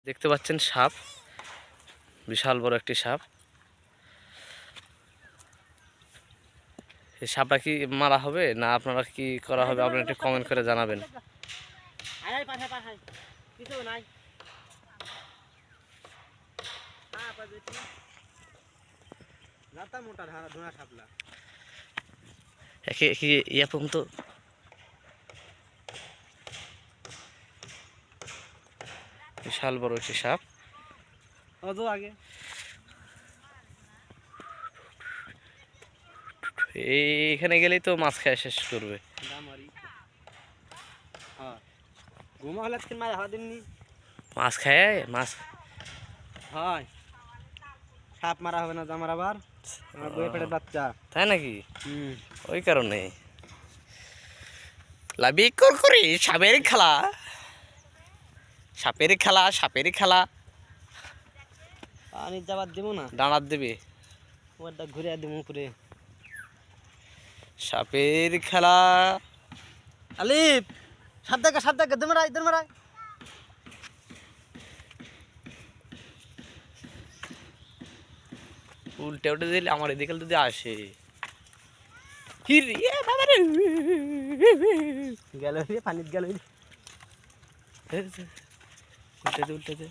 দেখতে পাচ্ছেন সাপ, বিশাল বড় একটি সাপ। এই সাপটা কি মারা হবে না আপনারা কি করা হবে, আপনারা একটু কমেন্ট করে জানাবেন। ইয়া পর্যন্ত বিশাল বড় একটি সাপ। আগে এইখানে গেলেই তো মাছ খাওয়া শেষ করবে। মাছ খায় মাছ হয়, সাপ মারা হবে না, আমার আবার আমার বইয়ে পেটের বাচ্চা, তাই নাকি? হুম, ওই কারণে লাভি করি সাপের খেলা, সাপের খেলা, সাপের খেলা। পানি যাবার দিব না, দাঁড়াত দেবে, ওটা ঘুরে দিব উপরে। সাপের খেলা। আলিফ সাপ দেখা ইধর মারাই উল্টে উল্টে দিলে আমার এদিকে যদি আসে গেল পানি গেল উল্টে দে উল্টে দে।